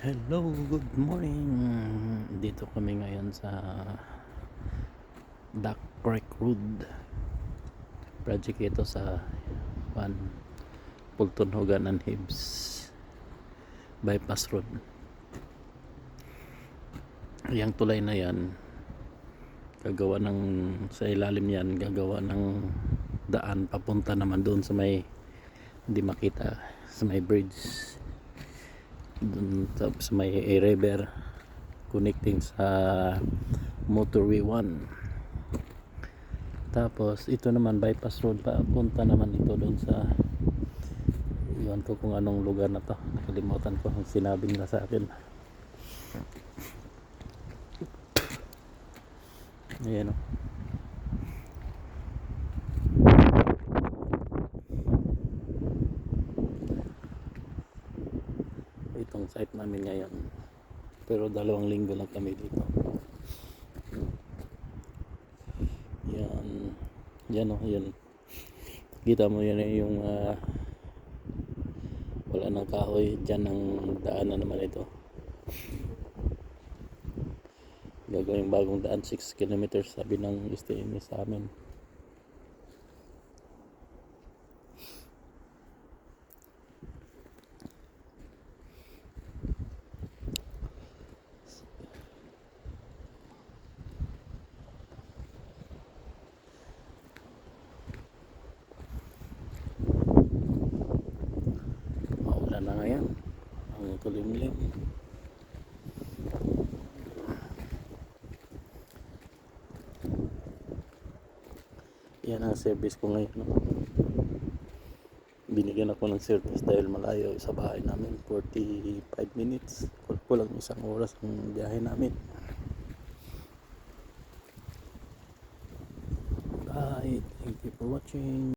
Hello, good morning. Dito kami ngayon sa Duck Creek Road. Project ito sa Pulton, Hogan and Hibbs Bypass Road. Yang tulay na yan, gagawa ng, sa ilalim yan, gagawa ng daan papunta naman doon sa may, hindi makita, sa may bridge. Doon sa may river connecting sa motorway 1. Tapos ito naman bypass road, papunta naman ito doon sa, iwan ko kung anong lugar na to, nakalimutan ko ang sinabi nila sa akin. Ayan o. Itong site namin ngayon, pero 2 linggo lang kami dito. Yan o, yan, kita mo yan yung wala ng kahoy dyan, ng daan na naman ito. Gagawin bagong daan, 6 kilometers sabi ng STM sa amin. Maulan na ngayon, ang kulimlim. Yan ang service ko ngayon, no? Binigyan ako ng service dahil malayo sa bahay namin, 45 minutes, kulang 1 oras ang biyahe namin. Bye, thank you for watching.